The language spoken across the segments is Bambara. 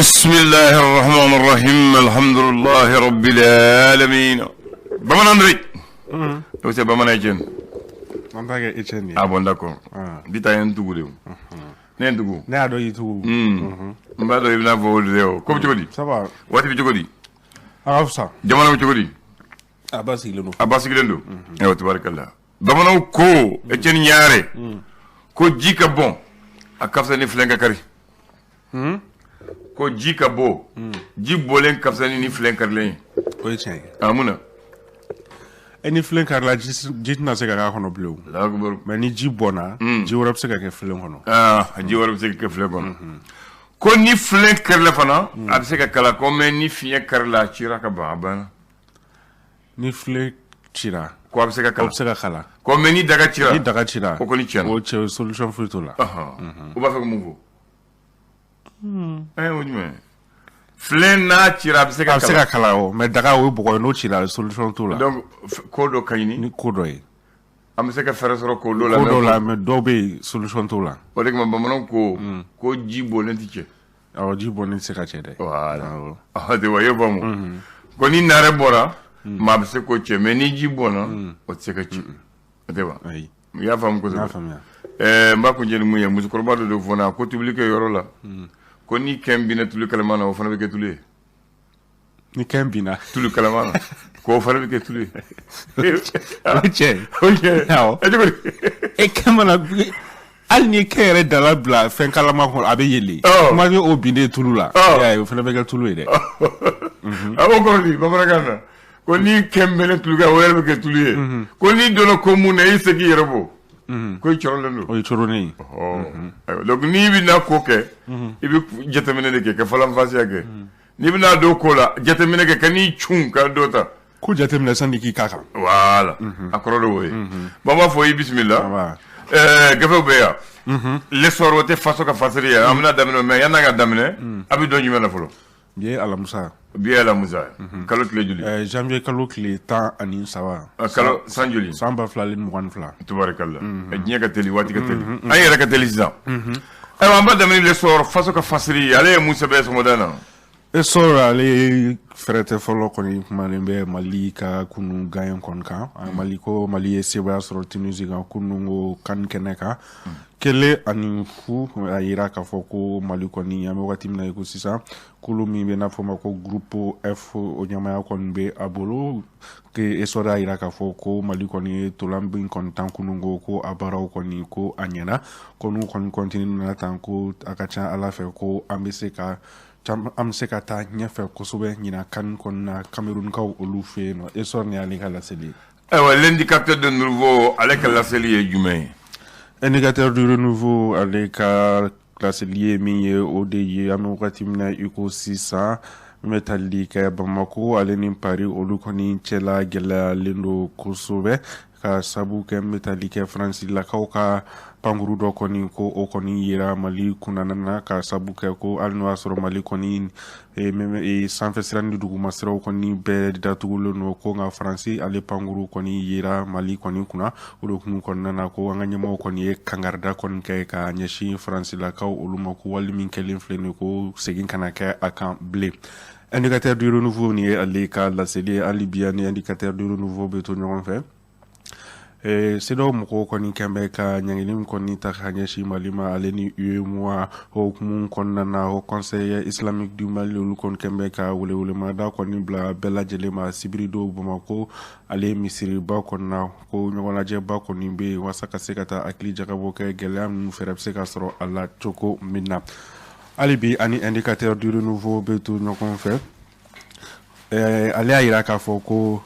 بسم الله الرحمن الرحيم الحمد لله رب العالمين بمن أندري وسه بمن أجن man ta ke Etienne ah bon d'accord dita yen tugu de nen tugu ne ado yitu mbado ibna fo de ko jogodi ça va wati bi jogodi araf sa jamana bi jogodi abasi lenu lendo e tabarakallah bamana ko Etienne ñaare ko jika bon akafsa ni flenga kari ko jika bo ji bolen kafsa ni flenga len ko Etienne amuna eni flen kar la jit na se ka kono bleu la ko bor mais ni ji bona ji worop se ka ke flen kono ji worop se ka flen kono ko ni flen kar la fana ab se ka kala ko men ni fiye kar la chira ka baba ni flen chira ko ab se ka kala ko men ni daga chira ko ni chira o che solution fruit la o ba fa ko mungo o nyme flen na chira ab se ka kala o mais daga o bo no chira solution to la donc ko do kayni ni ko do yi am se ka fere soro ko do la mais do be solution to la o de ma bamanon ko jibo len ti che aw jibo ni se ka che de voilà de waye bamu ko ni nare bora ma be se ko che mais ni jibo na o se ka che de ba ay ya fam ko ya fam ya ma ko jeni mu ya musu ko ba do fona ko tubli ke yoro la ko ni kembina tulu kalamana o fana be ke tulu ni kembina tulu kalamana ko fana be ke tulu che okay yaw e kamana al ni kere dala bla fen kalama ko abe yeli ma ni obinde tulu la ya o fana be ke tulu de abo ko ni ba maragana ko ni kembene tulu ga wele be ke tulu ko ni dono ko mun e segi yerbo ko choro lendo o choro ni donc ni bi na ko ke ibi jetamene de ke falam fasiya ke ni bi na do ko la jetamene ke kani chung ka dota ko jetamene sandi ki kaka voilà akoro do woy baba fo bismillah gafe be ya le sorote faso ka fasiriya amna damino me yana ga damine abi do nyumena folo bien ala musa kalo kile juli janvier kalo kile tan ani sawa kalo san juli samba flalen mugan fla tubarakallah nya ka teli wati ka teli ay yara ka teli sa ay amba damini le sor faso ka fasiriya ale musa be so modana sora le frete folo koni malembe mali ka kunu gayen konka mali ko mali seba soro tunisi ga kunu ngo kan keneka kele ani fu ayira ka foko mali koni ame wakati mna ko sisa kulu mi be na foma ko grupo f o nyama kon be abolo ke esora ayira ka foko mali koni tolambin kontan kunu ngo ko abara koni ko anyana konu kon continue na tanko akacha ala fe ko ambese ka am sekata nyafe kosobe nyina kan konna Cameroun ka olu fe no esor ni ali kala seli l'indicateur de nouveau avec la seli est humain indicateur de renouveau avec la seli mi ODY amoukatimna uko 600 metallique Bamako aleni Paris olu koni chela gela lendo kosobe ka sabu ke metallique France la ka panguru do koni ko o koni yera mali kunanana ka sabu ke ko alno asoro mali koni meme san fesirani dugu masro koni be datugulo no ko nga France ale panguru koni yera mali koni kuna ulo kunu konnana ko nga nyamo koni e kangarda kon ke ka nyeshi France la ka uluma ko wali min kelin flene ko segin kana ke akan blé indicateur du renouveau ni ale ka la célé ali bien indicateur du renouveau beto nyon fait sedo mko koni kembe ka nyangilim koni takhanyeshi malima aleni UEMOA ho mun konnana ho conseil islamique du Mali lu kon kembe ka wule mada koni bla bella jelema sibrido Bamako ale misiri ba konna ko nyogona je ba koni be wasaka sekata akli jakabo ke gelam ferepse ka soro ala choko minna alibi ani indicateur du renouveau beto nyokon fait ale ayira ka foko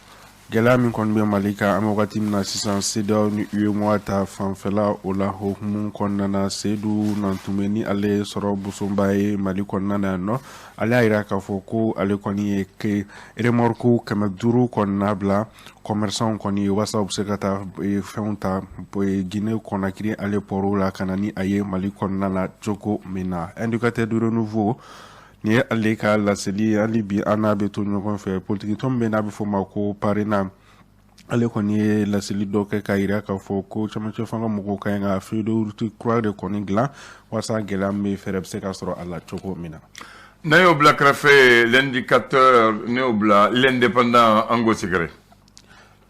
gela min kon be malika am wakati na 600 sedo ni UEMOA ta fanfela ola ho mun kon nana sedu nan tumeni ale soro busumbaye mali kon nana no ale ayira ka foko ale koni ke remorku kama duru kon nabla commerçant koni wasa obsekata e fonta boy Guinée Conakry ale porola kanani aye mali kon nana joko mina indicateur du renouveau ni aleka la seli alibi anabe to nyokon fe politique tombe na be foma ko parina ale ko ni la seli do ke kaira ka fo ko chama fanga mo ko kanga fi do ruti croix de koningla wasa gelam me fereb se ka soro alla choko mina Néobla fait l'indicateur Néobla, l'indépendant Ango Secret.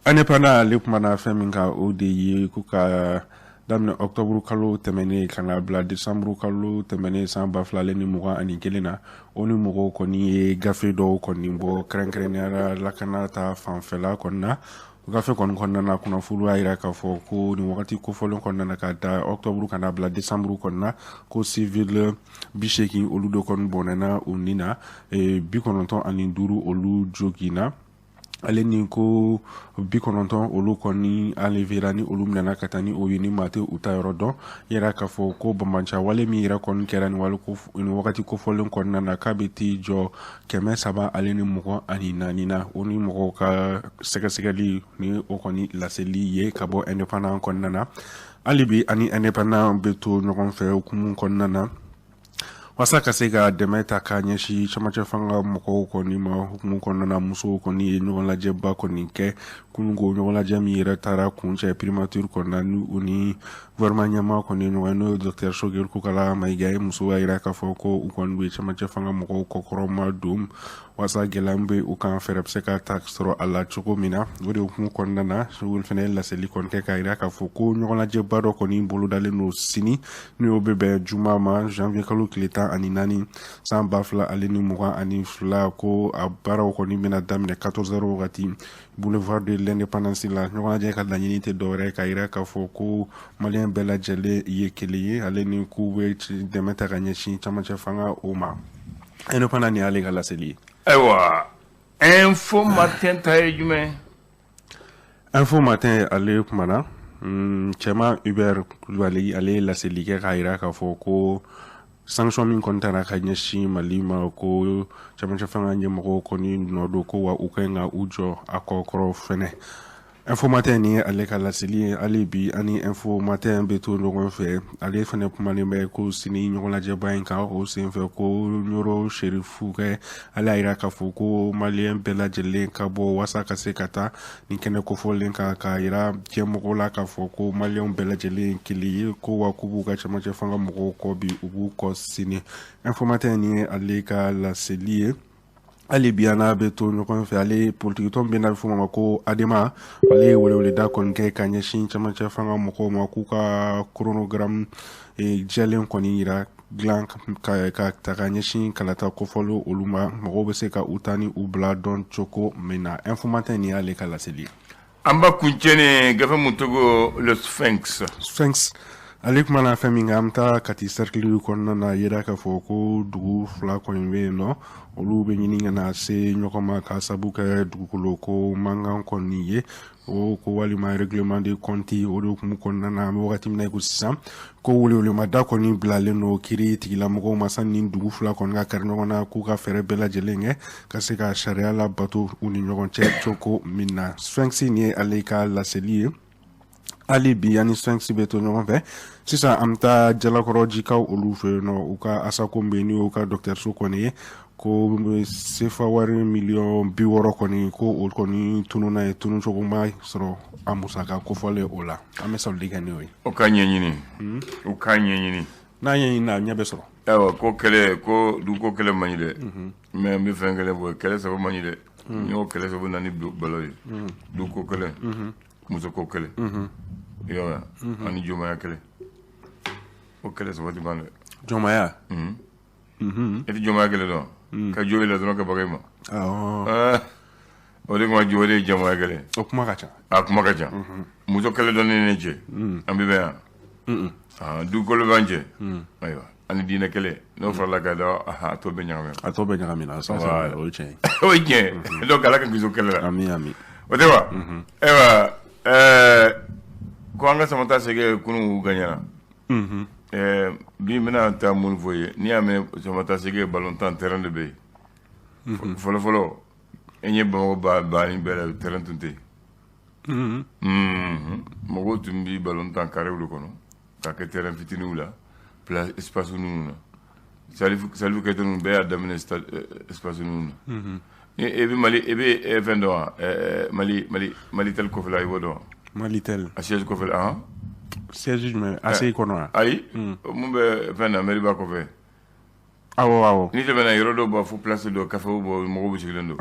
Indépendant, le kumana feminga ODI kuka damne octobre kalo temene kana bla décembre kalo temene san bafla le numéro ani kelena o numéro koni gafe do koni bo krenkreniara la kanata fanfela konna gafe kon konna na kuna fulu ayira ka fo ko ni wakati ko folon konna na ka da octobre kana bla décembre konna ko civil bisheki oludo kon bonena unina e bi kononton ani duru olu jogina ale ni ko bi kononton olu koni alevera ni olu mnana katani o yini mate uta yorodo yera ka fo ko bambancha wale mi yera kon kerani wale ko ni wakati ko folen kon nana kabeti jo keme saba ale ni mugo ani nanina oni mugo ka segali ni o koni laseli ye kabo independant kon nana alibi ani independant beto nyogon fe okumun kon nana wasa ka se ka dɛmɛ ta k'a ɲɛsi camancɛ fanga mɔgɔw kɔni ma hukumu kɔnɔna musow kɔni ye ɲɔgɔn lajɛba kɔni kɛ kunungo ɲɔgɔn lajɛ min yɛrɛ taara kuncɛ primature kɔnɔna ni u ni gouvernement ɲɛma kɔni ɲɔgɔn n'o ye docteur Sogel Kokala Mayiga ye musow y'a yira k'a fɔ ko u kɔni bɛ camancɛ fanga mɔgɔw kɔkɔrɔma don wasa gɛlɛya bɛ u kan fɛɛrɛ bɛ se ka ta sɔrɔ a la cogo min na o de hukumu kɔnɔna na Sogel fana ye laseli kɔni kɛ k'a yira k'a fɔ ko ɲɔgɔn lajɛba dɔ kɔni bolodalen don sini n'o bɛ bɛn juma ma janvier kalo tile 10 ani 4 san 2022 ko a baaraw kɔni bɛna daminɛ 14h wagati boulevard de l'indépendance la ɲɔgɔn lajɛ ka laɲini tɛ dɔwɛrɛ k'a yira k'a fɔ ko maliyɛn bɛɛ lajɛlen ye kelen ye ale ni k'u bɛ dɛmɛ ta ka ɲɛsin camancɛ fanga o ma indépendant ni ale ka laseli ye. Ayiwa info matin ta ye jumɛn info matin ale kumana cɛma Hubert Kulibali ale ye laseli kɛ k'a yira k'a fɔ ko sanction min kɔni tara ka ɲɛsin Mali ma ko camancɛ fanga ɲɛmɔgɔw kɔni nɔ don ko wa u ka ɲi ka u jɔ a kɔkɔrɔ fɛnɛ info matin ni ale ka laseli ye ale bi ani info matin bɛ to ɲɔgɔn fɛ ale fɛnɛ kumalen bɛ ko sini ɲɔgɔn lajɛba in kan o senfɛ ko Yoro Sherifu kɛ ale y'a yira k'a fɔ ko maliyɛn bɛɛ lajɛlen ka bɔ wasa ka se ka taa nin kɛnɛ kofɔlen kan k'a yira diɲɛmɔgɔw la k'a fɔ ko maliyɛnw bɛɛ lajɛlen kelen ye ko wa k'u b'u ka camancɛ fanga mɔgɔw kɔ bi u b'u kɔ sini info matin ni ale ka laseli ye ale bi n'a bɛ to ɲɔgɔn fɛ ale politique tɔn bɛ n'a bɛ fɔ ma ko Adema ale ye weleweleda kɔni kɛ ka ɲɛsin camancɛ fanga mɔgɔw ma k'u ka chronogramme jɛlen kɔni yira dilan ka ta ka ɲɛsin kalata kofɔli olu ma mɔgɔw bɛ se ka u ta ni u bila dɔn cogo min na info matin ni y'ale ka laseli ye. An ba kuncɛ ni gafe mun tɔgɔ le Sphinx ale kumana fɛn min kan an bɛ taa Kati cercle kɔnɔna na yira k'a fɔ ko dugu fila kɔni bɛ yen nɔ olu bɛ ɲini ka na se ɲɔgɔn ma ka sabu kɛ dugukolo ko mankan kɔni ye o ko walima règlement de compte o de hukumu kɔnɔna na an bɛ wagati min na i ko sisan ko welewelemada kɔni bilalen don kiiri tigilamɔgɔw ma sanni dugu fila kɔni ka kari ɲɔgɔn na k'u ka fɛɛrɛ bɛɛ lajɛlen kɛ ka se ka sariya labato u ni ɲɔgɔn cɛ cogo min na Sphinx ni ye ale ka laseli ye. Ali bi ani Sphinx bɛ to ɲɔgɔn fɛ sisan an bɛ taa Jalakɔrɔ jikaw olu fɛ yen nɔ u ka asako bɛ ni u ka dɔkitɛriso kɔni ye ko sefa wari miliyɔn 60 kɔni ko o kɔni tununa ye tunu cogo ma sɔrɔ a musaka kofɔlen o la an bɛ sɔrɔli kɛ n'o ye. O ka ɲɛɲini o ka ɲɛɲini n'a ɲɛɲini a ɲɛ bɛ sɔrɔ. Ayiwa ko kɛlɛ ko duguko kɛlɛ man ɲi dɛ mais n bɛ fɛn kɛlɛ bɔ kɛlɛ sababu man ɲi dɛ n y'o kɛlɛ sababu na ni balo ye duguko kɛlɛ musoko kɛlɛ yɔrɔ ani jɔnmaya kɛlɛ o kɛlɛ sabati ban dɛ. Jɔnmaya. E tɛ jɔnmaya kɛlɛ dɔn ka jo la dɔrɔn ka baga i ma o de kama jo o de ye jɔnmaya kɛlɛ. O kuma ka ca. A kuma ka ca muso kɛlɛ dɔn ne cɛ an bɛ bɛn yan dugukolo b'an cɛ ayiwa ani diinɛ kɛlɛ n'o farala ka da a tɔ bɛ ɲagami. A tɔ bɛ ɲagami na ça o ye tiɲɛ ye. O ye tiɲɛ donc ala ka giso kɛlɛ la. Ami ami. O tɛ wa ayiwa ko an ka samata sɛgɛ kunun gagnera bi n bɛna taa mun fɔ ye n'i y'a mɛn samata sɛgɛ balontan terrain de bɛ yen fɔlɔfɔlɔ e ɲɛ Bamakɔ banni bɛɛ la terrain tun tɛ yen mɔgɔw tun bɛ balontan carré kɔnɔ k'a kɛ terrain fitininw la place espace ninnu na Salifu Kɛyita ninnu bɛɛ y'a daminɛ espace ninnu na e bɛ Mali e bɛ fɛn dɔn wa Mali tel kɔfɛ la i b'o dɔn wa. Malitel. A siège kɔfɛ siège jumɛn ACI kɔnɔ wa. Ayi mun bɛ fɛn na mairie ba kɔfɛ. ni tɛmɛna yɔrɔ dɔ b'a fɔ place dɔ café bɔ mɔgɔw bɛ sigilen don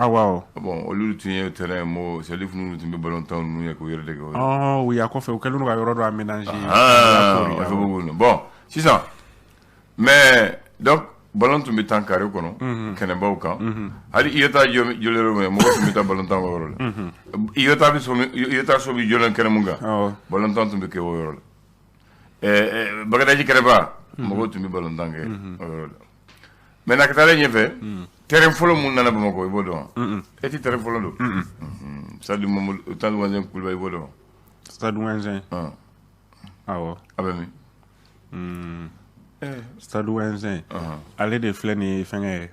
bon olu tun ye terrain mɔgɔ salif ninnu tun bɛ ballon tan ninnu ye k'o yɛrɛ de kɛ oui a kɔfɛ u kɛlen don ka yɔrɔ dɔ aménager bon sisan mais donc ballon tun bɛ tan carré kɔnɔ kɛnɛbaw kan hali IETA jɔlen don mɔgɔ tun bɛ taa ballon tan o yɔrɔ la IETA so bɛ jɔlen kɛnɛ mun kan ballon tan tun bɛ kɛ o yɔrɔ la Bagadaji kɛnɛba mɔgɔw tun bɛ ballon tan kɛ o yɔrɔ la maintenant ka taalen ɲɛfɛ terrain fɔlɔ mun nana Bamakɔ i b'o dɔn wa e tɛ terrain fɔlɔ don Stade Wenzin Coulibaly i b'o dɔn wa Stade Wenzin awɔ a bɛ min Stade Wenzin ale de filɛ nin ye fɛngɛ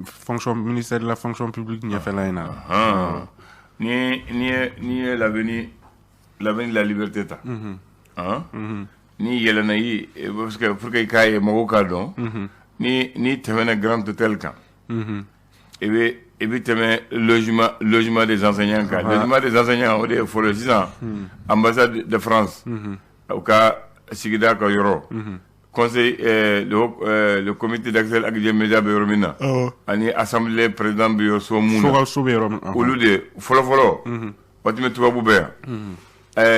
fonction ministère de la fonction publique ɲɛfɛla in na ni ye l'avenue de la liberté ta ni yɛlɛnna yi parce que pour que i k'a ye mɔgɔw k'a dɔn ni tɛmɛna Grand Hôtel kan i bɛ tɛmɛ logement des enseignants kan logement des enseignants o de ye fɔlɔ sisan ambassade de France u ka sigida ka yɔrɔ conseil le comité d'accès à la média bɛ yɔrɔ min na ani assemblée président bɛ yɔrɔ so mun na olu de fɔlɔ waati min tubabu bɛ yan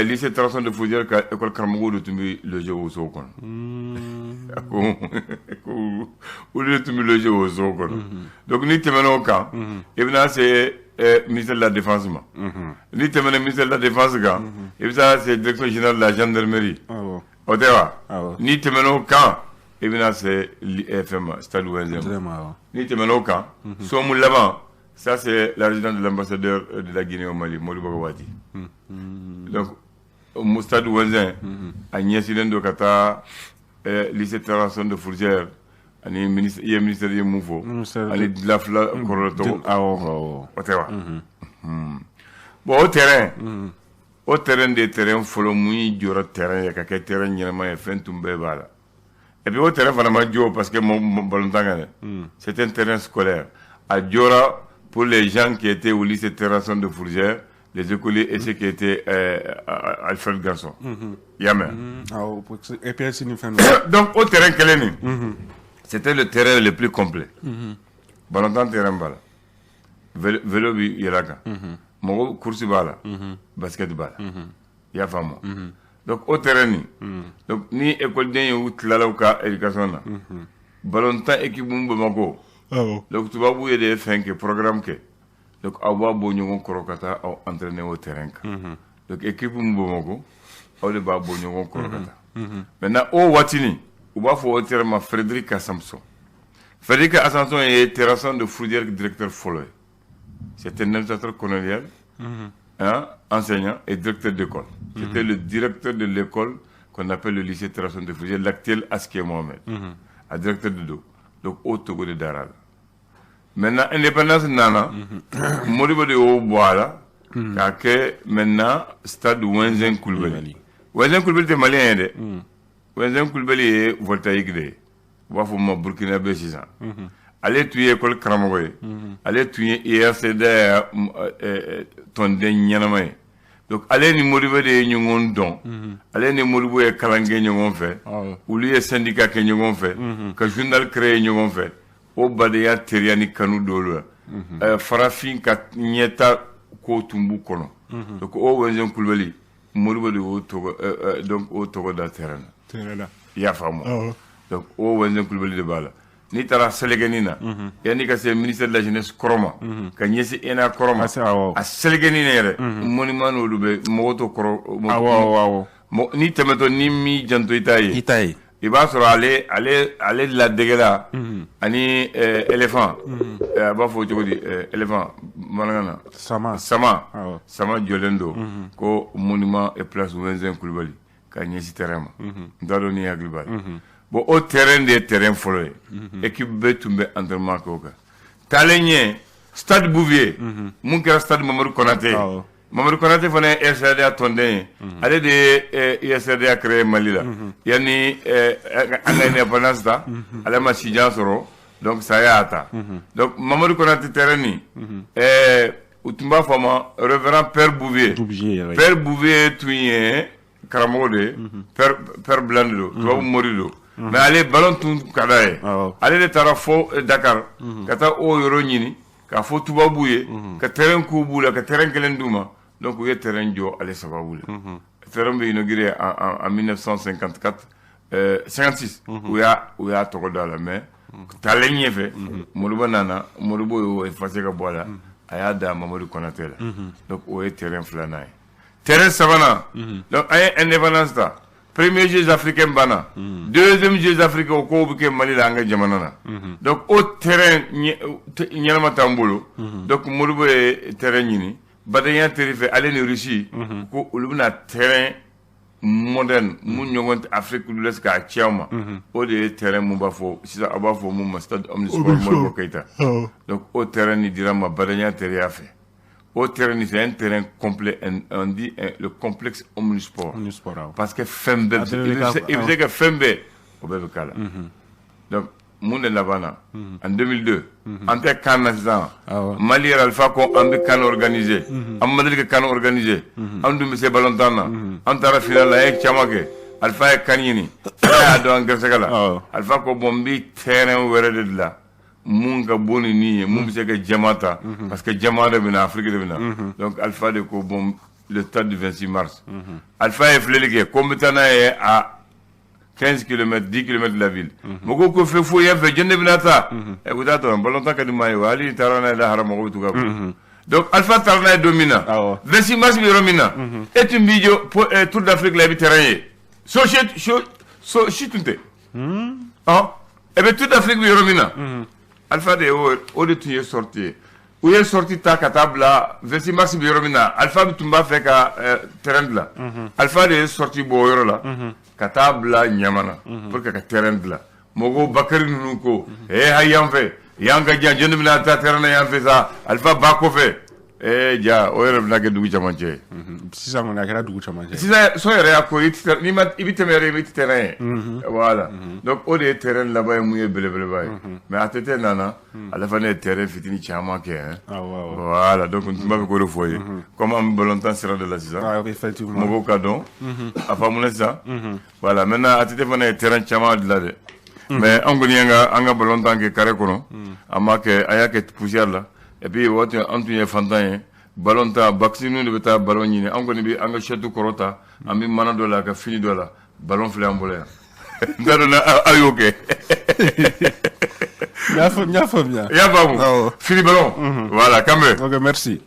lycée Tarasson de Fougère ka école karamɔgɔw de tun bɛ loger o so kɔnɔ olu de tun bɛ loger o so kɔnɔ donc ni tɛmɛna o kan i bɛna se ministère de la défense ma ni tɛmɛna ministère de la défense kan i bɛ taa se direction générale de la gendarmerie o tɛ wa ni tɛmɛna o kan i bɛna se fɛn ma Stade Wenzin ni tɛmɛna o kan so mun laban ça c'est la résidence de l'ambassadeur de la Guinée au Mali Modibo Wati donc au Stade Wenzin a ɲɛsinnen don ka taa lycée Tarasson de Fougère ani ministère ye mun fɔ ani dilafila kɔrɔ tɔgɔ o tɛ wa bon o terrain de terrain fɔlɔ mun y'i jɔra terrain ye ka kɛ terrain ɲɛnama ye fɛn tun bɛɛ b'a la et puis o terrain fana ma jɔ parce que ballon tan kan dɛ c'est un terrain scolaire a jɔra pour les gens qui étaient au lycée Tarasson de Fougère, les écoliers et ceux qui étaient Alfred Garçon. Yamen. Donc au terrain Keleni, c'était le terrain le plus complet. Ballon terrain bala. Vélo bi yelaka. Mogo course bala. Basket bala. Ya famo. Donc au terrain ni. Donc ni école den ou tlala ou ka éducation na. Ballon tan équipe mumbo mako. Donc tubabu ye de fɛn kɛ programme kɛ donc aw b'a bɔ ɲɔgɔn kɔrɔ ka taa aw entraîner au terrain kan donc équipe min bɛ Bamakɔ aw de b'a bɔ ɲɔgɔn kɔrɔ ka taa maintenant o waatini u b'a fɔ o terrain ma Frédéric Assamson Frédéric Assamson ye Tarasson de Fougère directeur fɔlɔ ye c'était un administrateur colonial enseignant et directeur d'école c'était le directeur de l'école qu'on appelle le lycée Tarasson de Fougère l'actuel Askia Mohamed a directeur de do donc au Togo de Daral. Maintenant, indépendance nana, Modibo de Oboala, k'a maintenant Stade Wenzin Coulibaly. Wenzin Coulibaly est malien, Wenzin Coulibaly est voltaïque de. On va faire Burkina Faso 6 ans. Allez tuer école Karamogoye. Allez tuer IRCD Tonde Nyanamaye. Donc allez ni Modibo de Nyongon don. Allez ni Modibo de Kalangé Nyongon fait. Ou lui syndicat que Nyongon fait. Que journal créé Nyongon fait. O badeya teriya ni kanu dolo farafin ka ɲɛta ko tumbu kɔnɔ donc o Wenzin Coulibaly Modibo de o tɔgɔ donc o tɔgɔ da terrain na i y'a faamu donc o Wenzin Coulibaly de b'a la n'i taara Sɛlɛgɛni na yanni ka se ministère de la jeunesse kɔrɔ ma ka ɲɛsin ENA kɔrɔ ma a Sɛlɛgɛni ne yɛrɛ monument n'olu bɛ mɔgɔ to kɔrɔ n'i tɛmɛtɔ ni mi janto i t'a ye i b'a sɔrɔ ale ladegela ani éléphant a b'a fɔ cogo di éléphant bamanankan na sama jɔlen don ko monument et place Wenzin Coulibaly ka ɲɛsin terrain ma n t'a dɔn ni hakili b'a la bon o terrain de ye terrain fɔlɔ ye équipe bɛɛ tun bɛ entraînement kɛ o kan taalen ɲɛ stade Bouvier mun kɛra stade Mamadou Konaté Mamadou Konaté fana ye RCRDA tɔnden ye ale de ye RCRDA créé Mali la yanni an ka indépendance ta ale ma sijan sɔrɔ donc ça y'a ta donc Mamadou Konaté terrain ni u tun b'a fɔ a ma révérend Père Bouvier Père Bouvier tun ye karamɔgɔ de ye Père Blanc de don tubabu mori don mais ale ballon tun kada ye ale de taara fo Dakar ka taa o yɔrɔ ɲini k'a fɔ tubabu ye ka terrain k'u b'u la ka terrain kelen d'u ma donc u ye terrain jɔ ale sababu la terrain bɛ inauguré en 1954 56 u y'a tɔgɔ da la mais taalen ɲɛfɛ Modibo nana Modibo y'o effacé ka bɔ a la a y'a da Mamadu Konate la donc o ye terrain filanan ye terrain sabanan donc an ye indépendance ta premier Jeux africains banna deuxième Jeux africains o ko bɛ kɛ Mali la an ka jamana na donc o terrain ɲɛnama t'an bolo donc Modibo ye terrain ɲini Badenya terrain fɛ ale ni Russie ko olu bɛna terrain moderne mun ɲɔgɔn Afrique de l'Est k'a ci aw ma o de ye terrain mun b'a fɔ sisan a b'a fɔ mun ma stade omnisport Modibo Keita donc o terrain ni dira ma Badenya terrain fɛ o terrain c'est un terrain complet on dit le complexe omnisport parce que fɛn bɛɛ il faisait que fɛn bɛɛ o bɛɛ bɛ k'a la donc mun de laban na en 2002 an tɛ kan na sisan Mali yɛrɛ Alpha ko an bɛ kan organiser an ma deli ka kan organiser an dun bɛ se balontan na an taara final la an ye caman kɛ Alpha ye kan ɲini a y'a dɔn an garisɛgɛ la Alpha ko bon n bɛ terrain wɛrɛ de dilan mun ka bon ni nin ye mun bɛ se ka jama ta parce que jama de bɛ na Afrique de bɛ na donc Alpha de ko bon le stade du 26 mars Alpha ye filɛli kɛ ko n bɛ taa n'a ye à 15 km 10 km de la ville mɔgɔw ko fɛn foyi y'an fɛ jɔn de bɛna taa u t'a tɔrɔ balontan ka di maa ye wa hali taara n'a ye lahara mɔgɔw bɛ to ka ko donc Alpha taara n'a ye don min na 26 mars bɛ yɔrɔ min na e tun b'i jɔ Tour d'Afrique la i bɛ terrain ye so si tun tɛ e bɛ Tour d'Afrique bɛ yɔrɔ min na Alpha de o de tun ye sorti ye u ye sorti ta ka taa bila 26 mars bɛ yɔrɔ min na Alpha tun b'a fɛ ka terrain dilan Alpha de ye sorti bɔ o yɔrɔ la ka taa bila Ɲamana pour que ka terrain dilan mɔgɔw Bakari ninnu ko ha yan fɛ yan ka jan jɔn de bɛna taa terrain na yan fɛ sa Alpha ba kɔfɛ ja o yɛrɛ bɛna kɛ dugu camancɛ ye sisan kɔni a kɛra dugu camancɛ sisan so yɛrɛ y'a ko i bɛ tɛmɛ yɛrɛ i bɛ terrain ye voilà donc o de ye terrain laban ye mun ye belebeleba ye mais ATT nana ale fana ye terrain fitinin caman kɛ voilà donc n tun b'a fɛ k'o de fɔ ye comme an bɛ balontan sira de la sisan mɔgɔw ka dɔn a faamuna sisan voilà maintenant ATT fana ye terrain caman dilan dɛ mais an kɔni an ka balontan kɛ carré kɔnɔ an y'a kɛ poussière la et puis waati an tun ye fantan ye ballon ta vaccine de bɛ taa ballon ɲini an kɔni bɛ an ka château kɔrɔta an bɛ mana dɔ la ka fini dɔ la ballon filɛ an bolo yan n t'a dɔn aw y'o kɛ n y'a faamuya i y'a faamu fini ballon voilà kan bɛ ok merci